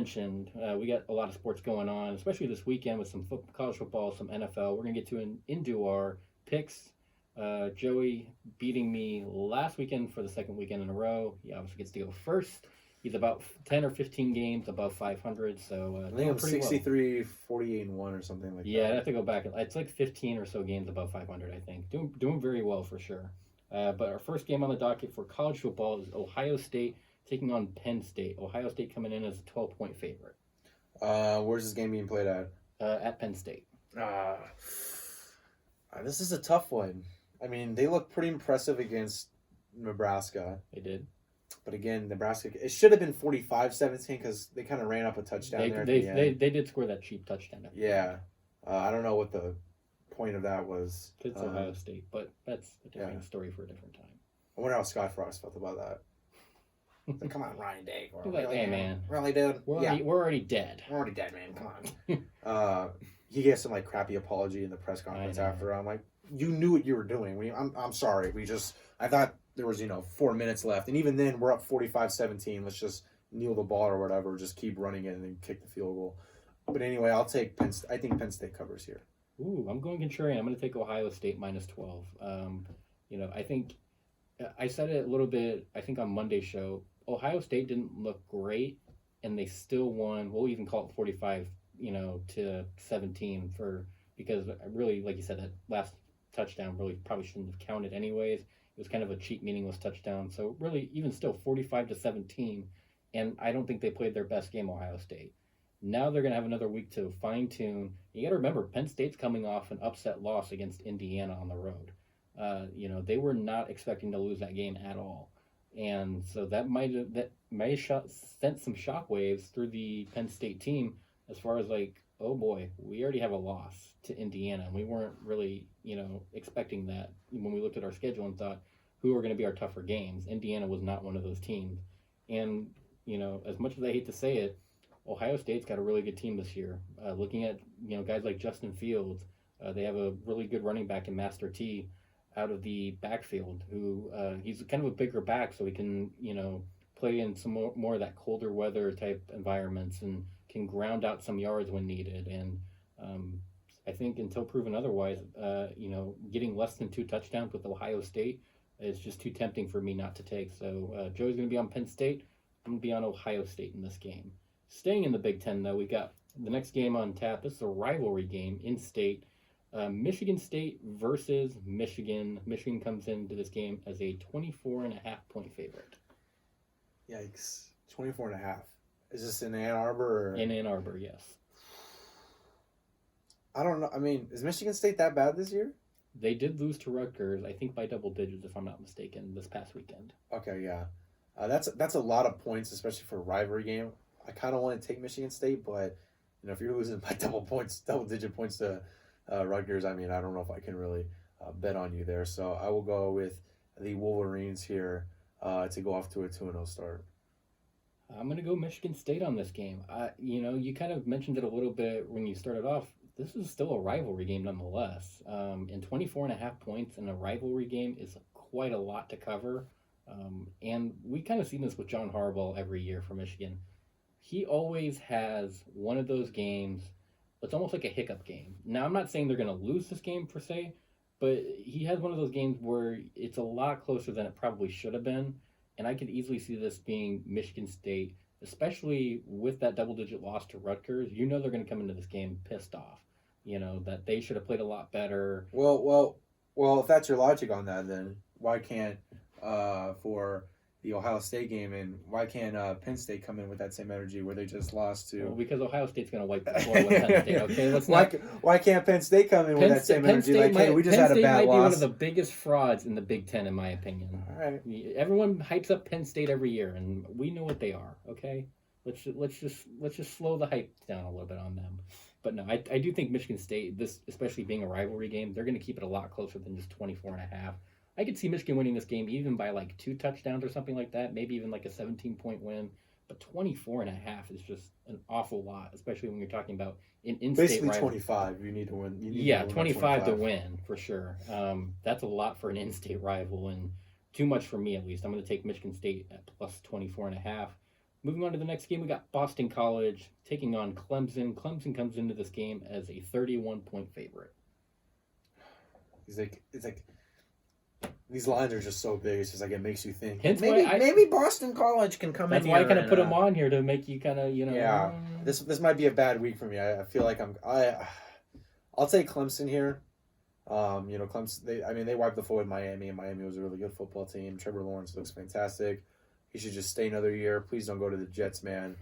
Mentioned, we got a lot of sports going on, especially this weekend with some college football, some NFL. We're gonna get into our picks. Joey beating me last weekend for the second weekend in a row. He obviously gets to go first. He's about 10 or 15 games above 500, so I think doing I'm pretty well. 63, 48 and 1 or something like Yeah, I that. have to go back. It's like 15 or so games above 500, I think. Doing very well for sure. But our first game on the docket for college football is Ohio State taking on Penn State. Ohio State coming in as a 12-point favorite Where's this game being played at? at Penn State. Uh, this is a tough one. I mean, they look pretty impressive against Nebraska. They did. But again, Nebraska, it should have been 45-17 because they kind of ran up a touchdown They there at they, the end. they did score that cheap touchdown. Yeah. I don't know what the point of that was. It's Ohio State, but that's a different story for a different time. I wonder how Scott Frost felt about that. Like, come on, Ryan Day. He's like, hey, man. Really, dude? We're already dead. We're already dead, man. Come on. He gave some like crappy apology in the press conference after. I'm like, you knew what you were doing. I'm sorry. I thought there was 4 minutes left, and even then we're up 45-17. Let's just kneel the ball or whatever. Just keep running it and then kick the field goal. But anyway, I'll take Penn. I think Penn State covers here. Ooh, I'm going contrarian. I'm going to take Ohio State minus 12. I think I said it a little bit. I think on Monday's show, Ohio State didn't look great, and they still won. We'll even call it 45, to 17 because really, like you said, that last touchdown really probably shouldn't have counted anyways. It was kind of a cheap, meaningless touchdown. So really, even still, 45-17, and I don't think they played their best game, Ohio State. Now they're going to have another week to fine tune. You got to remember, Penn State's coming off an upset loss against Indiana on the road. They were not expecting to lose that game at all, and so that might have sent some shockwaves through the Penn State team as far as like, oh boy, we already have a loss to Indiana, and we weren't really expecting that when we looked at our schedule and thought who are going to be our tougher games. Indiana was not one of those teams, and as much as I hate to say it, Ohio State's got a really good team this year. Looking at guys like Justin Fields, they have a really good running back in Master T out of the backfield. Who he's kind of a bigger back, so he can play in some more of that colder weather type environments and can ground out some yards when needed. And I think until proven otherwise, getting less than 2 touchdowns with Ohio State is just too tempting for me not to take. So Joey's going to be on Penn State. I'm going to be on Ohio State in this game. Staying in the Big Ten, though, we got the next game on tap. This is a rivalry game in state. Michigan State versus Michigan. Michigan comes into this game as a 24.5-point favorite. Yikes. 24.5. Is this in Ann Arbor? In Ann Arbor, yes. I don't know. I mean, is Michigan State that bad this year? They did lose to Rutgers, I think by double digits, if I'm not mistaken, this past weekend. Okay, yeah. That's a lot of points, especially for a rivalry game. I kind of want to take Michigan State, but if you're losing by double-digit points to Rutgers, I mean, I don't know if I can really bet on you there. So I will go with the Wolverines here to go off to a 2-0 start. I'm going to go Michigan State on this game. You kind of mentioned it a little bit when you started off. This is still a rivalry game nonetheless. And 24.5 points in a rivalry game is quite a lot to cover. And we kind of seen this with John Harbaugh every year for Michigan. He always has one of those games. It's almost like a hiccup game. Now, I'm not saying they're going to lose this game per se, but he has one of those games where it's a lot closer than it probably should have been. And I could easily see this being Michigan State, especially with that double-digit loss to Rutgers. They're going to come into this game pissed off. That they should have played a lot better. Well, if that's your logic on that, then why can't for the Ohio State game, and why can't Penn State come in with that same energy where they just lost to? Well, because Ohio State's going to wipe the floor with Penn State. Okay, why can't Penn State come in with that same energy? Like, hey, we just had a bad loss. Penn State might be one of the biggest frauds in the Big Ten, in my opinion. All right. Everyone hypes up Penn State every year, and we know what they are. Okay, let's just slow the hype down a little bit on them. But no, I do think Michigan State, this especially being a rivalry game, they're going to keep it a lot closer than just 24.5. I could see Michigan winning this game even by like 2 touchdowns or something like that, maybe even like a 17-point win. But 24.5 is just an awful lot, especially when you're talking about an in-state basically rivalry. 25. You need to win. 25 to win for sure. That's a lot for an in-state rival, and too much for me at least. I'm going to take Michigan State at plus 24.5. Moving on to the next game, we got Boston College taking on Clemson. Clemson comes into this game as a 31-point favorite. It's like these lines are just so big. It's just like it makes you think. Hence Maybe Boston College can come in. That's here why I kind of and, put them on here to make you kind of Yeah, this might be a bad week for me. I feel like I'll take Clemson here. Clemson. They wiped the floor with Miami, and Miami was a really good football team. Trevor Lawrence looks fantastic. He should just stay another year. Please don't go to the Jets, man.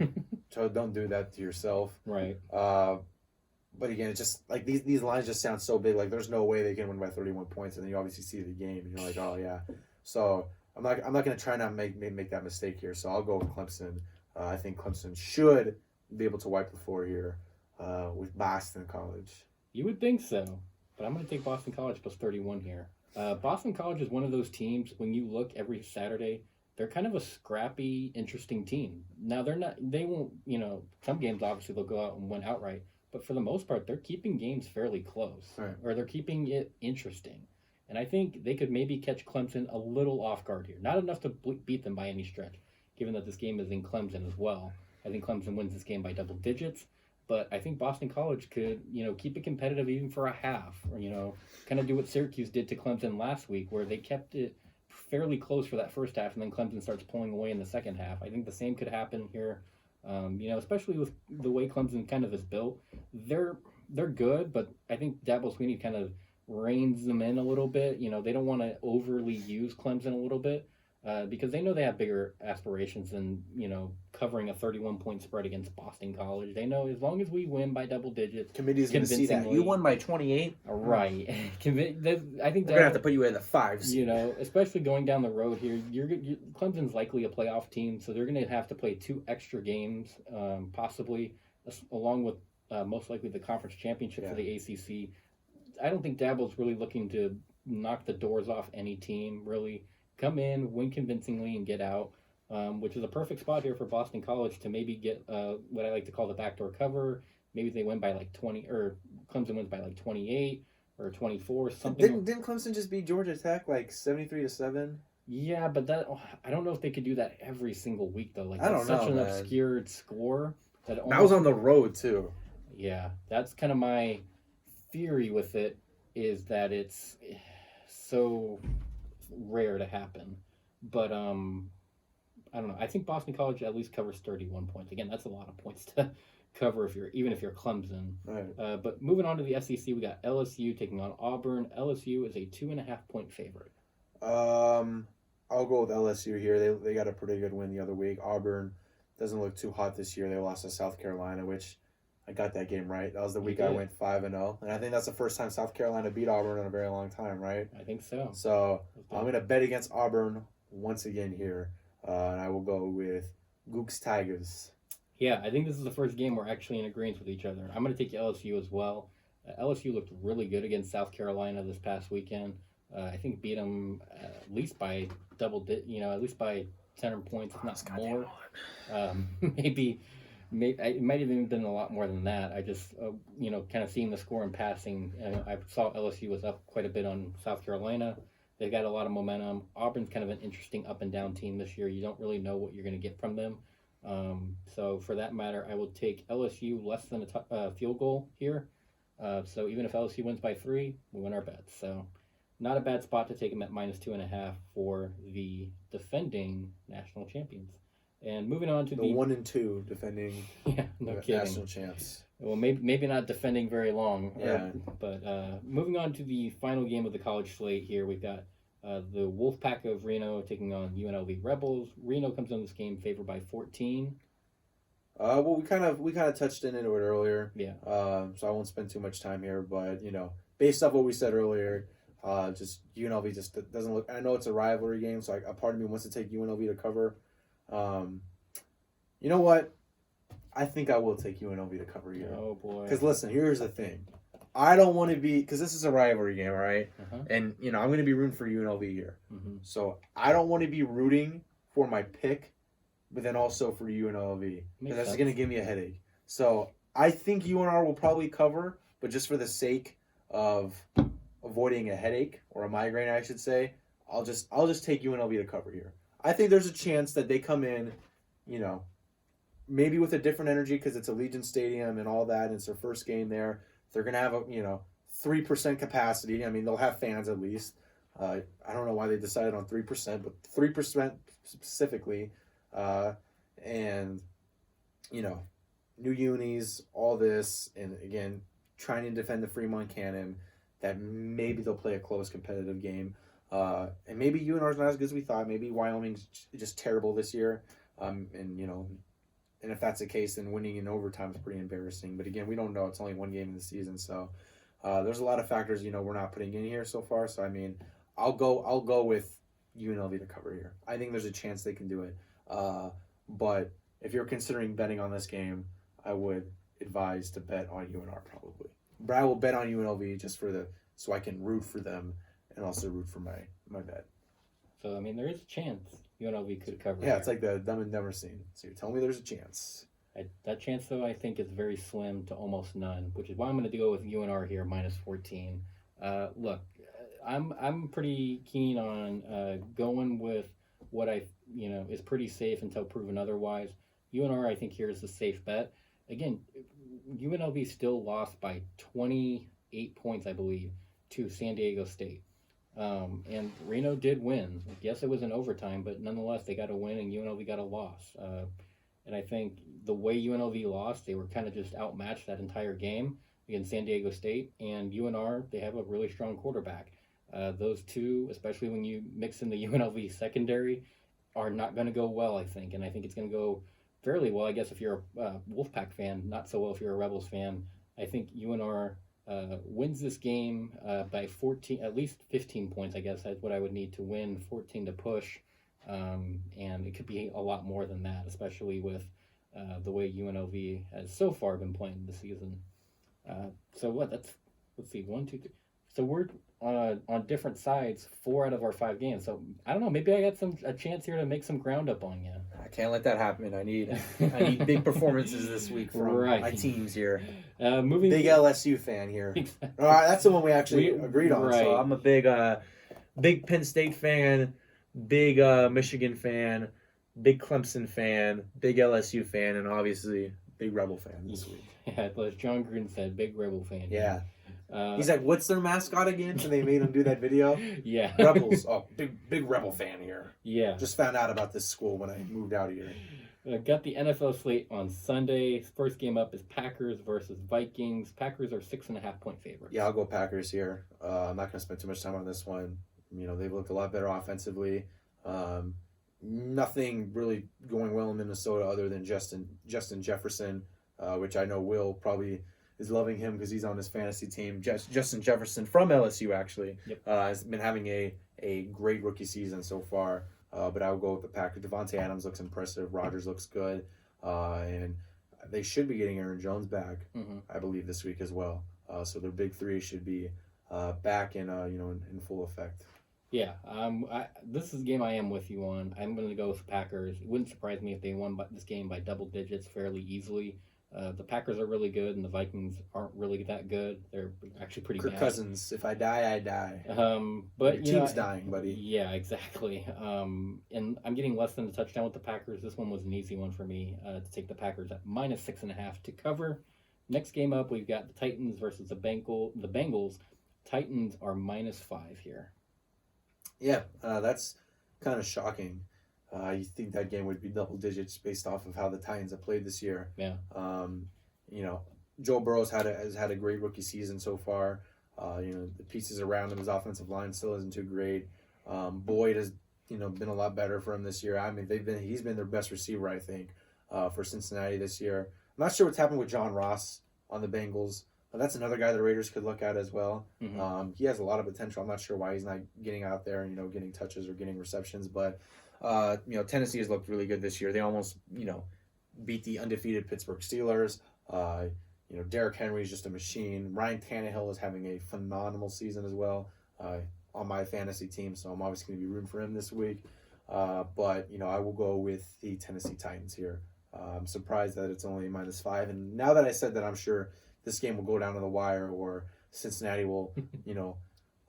Don't do that to yourself. Right. But again, it's just like these lines just sound so big. Like there's no way they can win by 31 points, and then you obviously see the game, and you're like, oh yeah. So I'm not gonna try not make that mistake here. So I'll go with Clemson. I think Clemson should be able to wipe the floor here with Boston College. You would think so, but I'm going to take Boston College plus 31 here. Boston College is one of those teams, when you look every Saturday, they're kind of a scrappy, interesting team. Now, they won't, some games obviously they'll go out and win outright, but for the most part, they're keeping games fairly close, right, or they're keeping it interesting. And I think they could maybe catch Clemson a little off guard here. Not enough to beat them by any stretch, given that this game is in Clemson as well. I think Clemson wins this game by double digits. But I think Boston College could, keep it competitive even for a half, or, kind of do what Syracuse did to Clemson last week, where they kept it fairly close for that first half, and then Clemson starts pulling away in the second half. I think the same could happen here, especially with the way Clemson kind of is built. They're good, but I think Dabo Swinney kind of reins them in a little bit. They don't want to overly use Clemson a little bit. Because they know they have bigger aspirations than, covering a 31-point spread against Boston College. They know as long as we win by double digits, committee's going to see that. You won by 28. Right. I think they're going to have to put you in the fives. Especially going down the road here, Clemson's likely a playoff team, so they're going to have to play 2 extra games, possibly, along with most likely the conference championship for the ACC. I don't think Dabo's really looking to knock the doors off any team, really. Come in, win convincingly, and get out, which is a perfect spot here for Boston College to maybe get what I like to call the backdoor cover. Maybe they win by like 20, or Clemson wins by like 28 or 24, something. Didn't Clemson just beat Georgia Tech like 73-7? Yeah, but I don't know if they could do that every single week though. Like I don't know, such an man. obscured score that was on the road too. Yeah, that's kind of my theory with it, is that it's so rare to happen, but I don't know. I think Boston College at least covers 31 points. Again, that's a lot of points to cover if you're Clemson. Right. But moving on to the SEC, we got LSU taking on Auburn. LSU is a 2.5-point favorite. I'll go with LSU here. They got a pretty good win the other week. Auburn doesn't look too hot this year. They lost to South Carolina, which I got that game right. That was the week I went 5-0, and I think that's the first time South Carolina beat Auburn in a very long time, right? I think so. So I'm gonna bet against Auburn once again here, and I will go with Gooks Tigers. Yeah, I think this is the first game we're actually in agreement with each other. I'm gonna take LSU as well. LSU looked really good against South Carolina this past weekend. I think beat them at least by at least by 10 points, if not more. Maybe it might have even been a lot more than that. I just, kind of seeing the score in passing, I saw LSU was up quite a bit on South Carolina. They got a lot of momentum. Auburn's kind of an interesting up and down team this year. You don't really know what you're going to get from them. So for that matter, I will take LSU less than a field goal here. So even if LSU wins by 3, we win our bets. So not a bad spot to take them at -2.5 for the defending national champions. And moving on to the 1-2 defending national champs. Well, maybe not defending very long. Yeah. But moving on to the final game of the college slate here, we've got the Wolfpack of Reno taking on UNLV Rebels. Reno comes in this game favored by 14. Well, we kind of touched into it earlier. Yeah. So I won't spend too much time here, but based off what we said earlier, just UNLV just doesn't look. I know it's a rivalry game, so a part of me wants to take UNLV to cover. You know what? I think I will take UNLV to cover here. Oh boy! Because listen, here's the thing. I don't want to be, because this is a rivalry game, all right? Uh-huh. And I'm going to be rooting for UNLV here. Mm-hmm. So I don't want to be rooting for my pick, but then also for UNLV, because that's going to give me a headache. So I think UNR will probably cover, but just for the sake of avoiding a headache or a migraine, I should say, I'll just take UNLV to cover here. I think there's a chance that they come in, maybe with a different energy because it's Allegiant Stadium and all that, and it's their first game there. They're gonna have a 3% capacity. I mean, they'll have fans at least. I don't know why they decided on 3%, but 3% specifically, and new unis, all this, and again, trying to defend the Fremont Cannon. That maybe they'll play a close competitive game, and maybe UNR's not as good as we thought. Maybe Wyoming's just terrible this year, and if that's the case, then winning in overtime is pretty embarrassing. But again, we don't know. It's only one game in the season, so there's a lot of factors we're not putting in here so far. So I mean, I'll go with UNLV to cover here. I think there's a chance they can do it. But if you're considering betting on this game, I would advise to bet on UNR probably. Brad will bet on UNLV just so I can root for them and also root for my bet. So I mean, there is a chance UNLV could cover. Yeah, it's like the Dumb and Dumber scene. So you're telling me there's a chance. That chance, though, I think is very slim to almost none, which is why I'm going to go with UNR here, minus 14. Look, I'm pretty keen on going with what is pretty safe until proven otherwise. UNR, I think, here is the safe bet. Again, UNLV still lost by 28 points, I believe, to San Diego State. And Reno did win. Yes, it was in overtime, but nonetheless, they got a win and UNLV got a loss. And I think the way UNLV lost, they were kind of just outmatched that entire game against San Diego State. And UNR, they have a really strong quarterback. Those two, especially when you mix in the UNLV secondary, are not going to go well, I think. And I think it's going to go fairly well, I guess, if you're a Wolfpack fan. Not so well if you're a Rebels fan. I think UNR wins this game by 14, at least 15 points, I guess. That's what I would need to win, 14 to push. And it could be a lot more than that, especially with the way UNLV has so far been playing this season. Let's see, 1, 2, 3. So we're on different sides 4 out of our 5 games. So I don't know, maybe I got a chance here to make some ground up on you. I can't let that happen. I need big performances this week from my teams here. Big LSU fan here. Exactly. All right, that's the one we actually agreed on. Right. So I'm a big Penn State fan, big Michigan fan, big Clemson fan, big LSU fan, and obviously big Rebel fan this week. Yeah, as John Green said, big Rebel fan. Yeah. He's like, what's their mascot again? So they made him do that video. Yeah. Rebels. Oh, big Rebel fan here. Yeah. Just found out about this school when I moved out here. Got the NFL slate on Sunday. First game up is Packers versus Vikings. Packers are 6.5 point favorites. Yeah, I'll go Packers here. I'm not going to spend too much time on this one. They've looked a lot better offensively. Nothing really going well in Minnesota other than Justin Jefferson, which I know Will probably is loving him because he's on his fantasy team. Justin Jefferson from LSU, actually, has been having a great rookie season so far. But I will go with the Packers. Devontae Adams looks impressive. Rodgers looks good. And they should be getting Aaron Jones back, I believe, this week as well. So their big three should be back in full effect. Yeah, this is a game I am with you on. I'm going to go with the Packers. It wouldn't surprise me if they won this game by double digits fairly easily. The Packers are really good, and the Vikings aren't really that good. They're actually pretty bad. Kirk Cousins, if I die, I die. But your team's dying, buddy. Yeah, exactly. And I'm getting less than a touchdown with the Packers. This one was an easy one for me to take the Packers at minus 6.5 to cover. Next game up, we've got the Titans versus the Bengals. Titans are minus 5 here. Yeah, that's kind of shocking. You think that game would be double digits based off of how the Titans have played this year. Yeah. Joe Burrow's has had a great rookie season so far. The pieces around him, his offensive line still isn't too great. Boyd has been a lot better for him this year. I mean, he's been their best receiver, I think, for Cincinnati this year. I'm not sure what's happened with John Ross on the Bengals. That's another guy the Raiders could look at as well. He has a lot of potential. I'm not sure why he's not getting out there and getting touches or getting receptions, but Tennessee has looked really good this year. They almost beat the undefeated Pittsburgh Steelers. Derrick Henry is just a machine. Ryan Tannehill is having a phenomenal season as well on my fantasy team, so I'm obviously going to be rooting for him this week. But I will go with the Tennessee Titans here. I'm surprised that it's only minus 5, and now that I said that, I'm sure this game will go down to the wire, or Cincinnati will,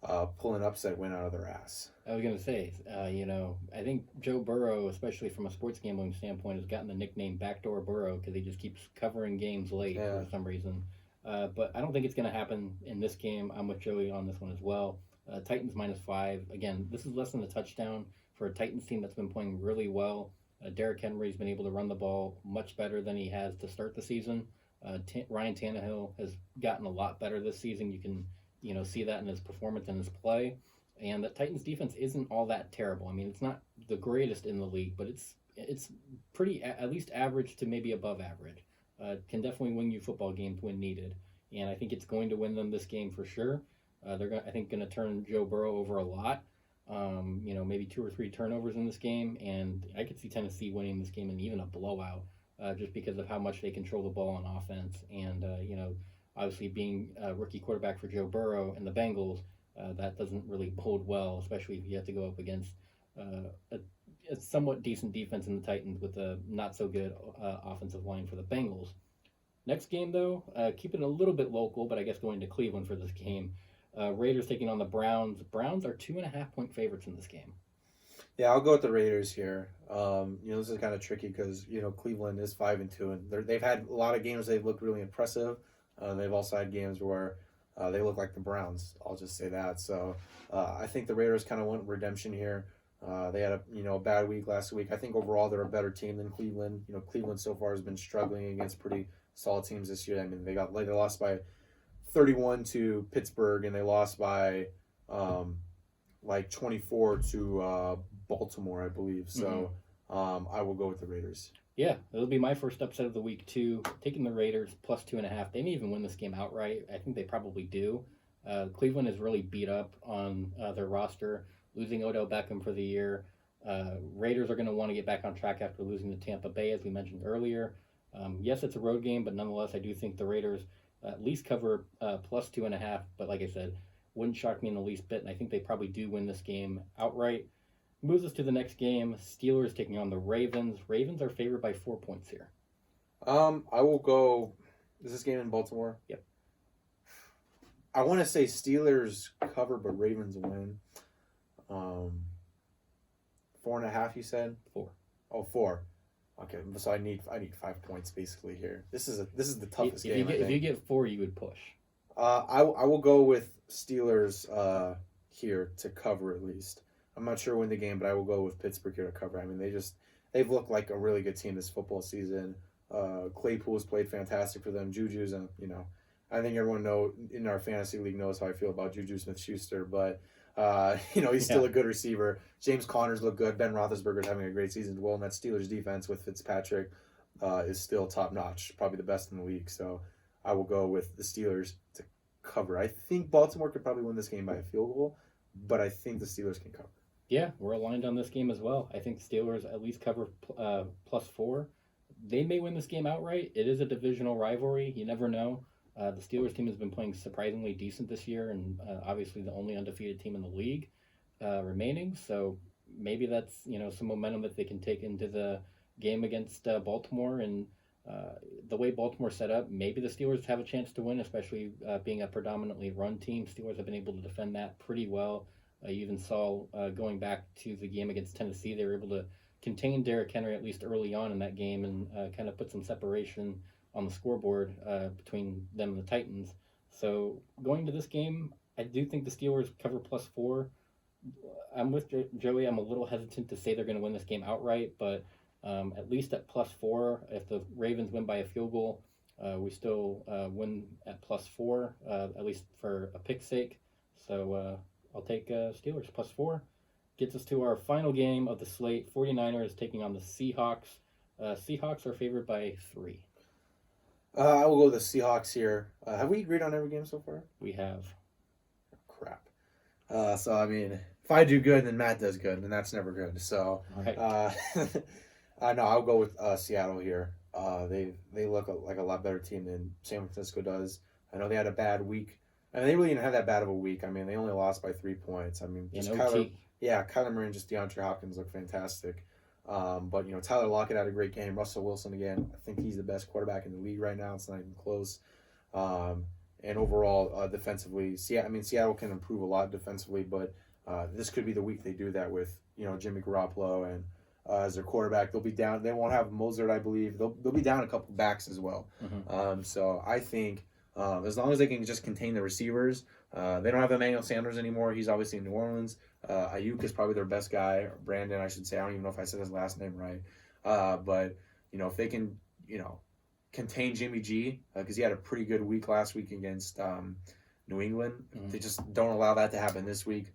pull an upset win out of their ass. I was gonna say, I think Joe Burrow, especially from a sports gambling standpoint, has gotten the nickname Backdoor Burrow because he just keeps covering games late Yeah. for some reason. But I don't think it's gonna happen in this game. I'm with Joey on this one as well. Titans -5. Again, this is less than a touchdown for a Titans team that's been playing really well. Derrick Henry's been able to run the ball much better than he has to start the season. Ryan Tannehill has gotten a lot better this season. You can see that in his performance and his play. And the Titans defense isn't all that terrible. I mean, it's not the greatest in the league, but it's pretty at least average to maybe above average. Can definitely win you football games when needed, and I think it's going to win them this game for sure. I think going to turn Joe Burrow over a lot. Maybe 2 or 3 turnovers in this game, and I could see Tennessee winning this game in even a blowout, just because of how much they control the ball on offense, and obviously being a rookie quarterback for Joe Burrow and the Bengals. That doesn't really bode well, especially if you have to go up against a somewhat decent defense in the Titans with a not so good offensive line for the Bengals. Next game, though, keeping it a little bit local, but I guess going to Cleveland for this game. Raiders taking on the Browns. Browns are 2.5-point favorites in this game. Yeah, I'll go with the Raiders here. This is kind of tricky because Cleveland is 5-2, and they've had a lot of games they've looked really impressive. They've also had games where they look like the Browns. I'll just say that. So I think the Raiders kind of want redemption here. They had a bad week last week. I think overall they're a better team than Cleveland. Cleveland so far has been struggling against pretty solid teams this year. I mean, they lost by 31 to Pittsburgh, and they lost by 24 to Baltimore, I believe. So I will go with the Raiders. Yeah, it'll be my first upset of the week too. Taking the Raiders +2.5. They may even win this game outright. I think they probably do. Cleveland is really beat up on their roster, losing Odell Beckham for the year. Raiders are going to want to get back on track after losing to Tampa Bay, as we mentioned earlier. Yes, it's a road game, but nonetheless, I do think the Raiders at least cover +2.5. But like I said, wouldn't shock me in the least bit, and I think they probably do win this game outright. Moves us to the next game. Steelers taking on the Ravens. Ravens are favored by 4 points here. I will go. Is this game in Baltimore? Yep. I want to say Steelers cover, but Ravens win. 4.5. You said 4. Oh, 4. Okay, so I need 5 points basically here. This is the toughest game. If you get 4, you would push. I will go with Steelers here to cover at least. I'm not sure when the game, but I will go with Pittsburgh here to cover. I mean, they've looked like a really good team this football season. Claypool's played fantastic for them. Juju's, I think everyone in our fantasy league knows how I feel about Juju Smith-Schuster, but he's still a good receiver. James Conner's look good. Ben Roethlisberger's having a great season as well, and that Steelers defense with Fitzpatrick is still top notch, probably the best in the league. So I will go with the Steelers to cover. I think Baltimore could probably win this game by a field goal, but I think the Steelers can cover. Yeah, we're aligned on this game as well. I think Steelers at least cover +4. They may win this game outright. It is a divisional rivalry. You never know. The Steelers team has been playing surprisingly decent this year, and obviously the only undefeated team in the league remaining. So maybe that's some momentum that they can take into the game against Baltimore. And the way Baltimore's set up, maybe the Steelers have a chance to win, especially being a predominantly run team. Steelers have been able to defend that pretty well. You even saw going back to the game against Tennessee, they were able to contain Derrick Henry at least early on in that game and kind of put some separation on the scoreboard between them and the Titans. So going to this game, I do think the Steelers cover +4. I'm with Joey. I'm a little hesitant to say they're going to win this game outright, but at least at +4, if the Ravens win by a field goal, we still win at +4, at least for a pick's sake. So I'll take Steelers +4. Gets us to our final game of the slate. 49ers taking on the Seahawks. Seahawks are favored by 3. I will go with the Seahawks here. Have we agreed on every game so far? We have. Crap. So, I mean, if I do good, then Matt does good, and that's never good. So, All right. no, I'll go with Seattle here. They look like a lot better team than San Francisco does. I know they had a bad week. I mean, they really didn't have that bad of a week. I mean, they only lost by 3 points. I mean, just Kyler Murray and just DeAndre Hopkins look fantastic. But, Tyler Lockett had a great game. Russell Wilson, again, I think he's the best quarterback in the league right now. It's not even close. and overall defensively. Seattle can improve a lot defensively, but this could be the week they do that with Jimmy Garoppolo and as their quarterback. They'll be down. They won't have Mozart, I believe. They'll be down a couple backs as well. So I think as long as they can just contain the receivers, they don't have Emmanuel Sanders anymore. He's obviously in New Orleans. Ayuk is probably their best guy, or Brandon, I should say. I don't even know if I said his last name right. But if they can, contain Jimmy G, because he had a pretty good week last week against New England. They just don't allow that to happen this week.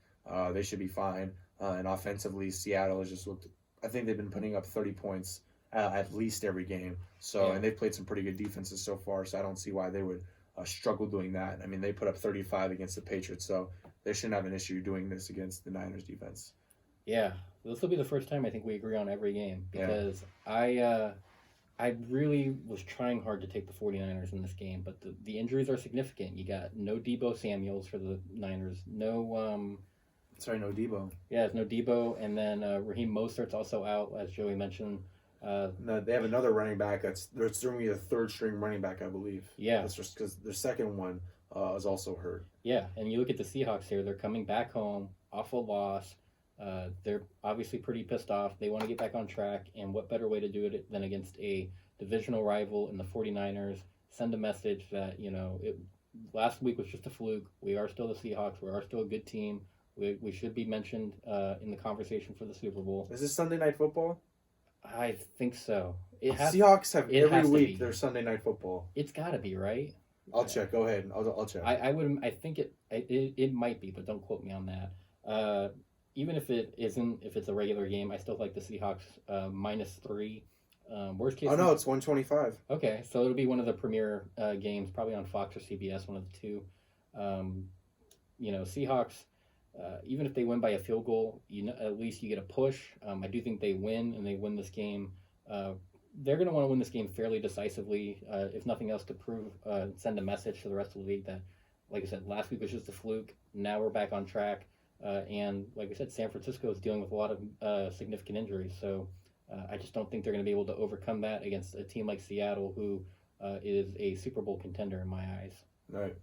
They should be fine. And offensively, Seattle has just looked. I think they've been putting up 30 points at least every game. So and they've played some pretty good defenses so far. So I don't see why they would struggle doing that. I mean, they put up 35 against the Patriots, so they shouldn't have an issue doing this against the Niners defense. Yeah, this will be the first time I think we agree on every game, because I really was trying hard to take the 49ers in this game, but the injuries are significant. You got no Deebo Samuels for the Niners, no no Deebo. Yeah, it's no Deebo, and then Raheem Mostert's also out, as Joey mentioned. No, they have another running back they're throwing a third string running back, I believe. Yeah, that's just because their second one is also hurt. Yeah, and you look at the Seahawks here; they're coming back home off a loss. They're obviously pretty pissed off. They want to get back on track, and what better way to do it than against a divisional rival in the 49ers? Send a message that last week was just a fluke. We are still the Seahawks. We are still a good team. We should be mentioned in the conversation for the Super Bowl. Is this Sunday Night Football? I think so. Seahawks have every week their Sunday Night Football. It's got to be, right? I'll check. Go ahead. I'll check. I think it might be, but don't quote me on that. Even if it isn't, if it's a regular game, I still like the Seahawks -3. Worst case. Oh no, it's 125. Okay, so it'll be one of the premier games, probably on Fox or CBS, one of the two. Seahawks. Even if they win by a field goal, at least you get a push. I do think they win, and they win this game. They're going to want to win this game fairly decisively, if nothing else, to send a message to the rest of the league that, like I said, last week was just a fluke. Now we're back on track. And like I said, San Francisco is dealing with a lot of significant injuries. So I just don't think they're going to be able to overcome that against a team like Seattle, who is a Super Bowl contender in my eyes. All right.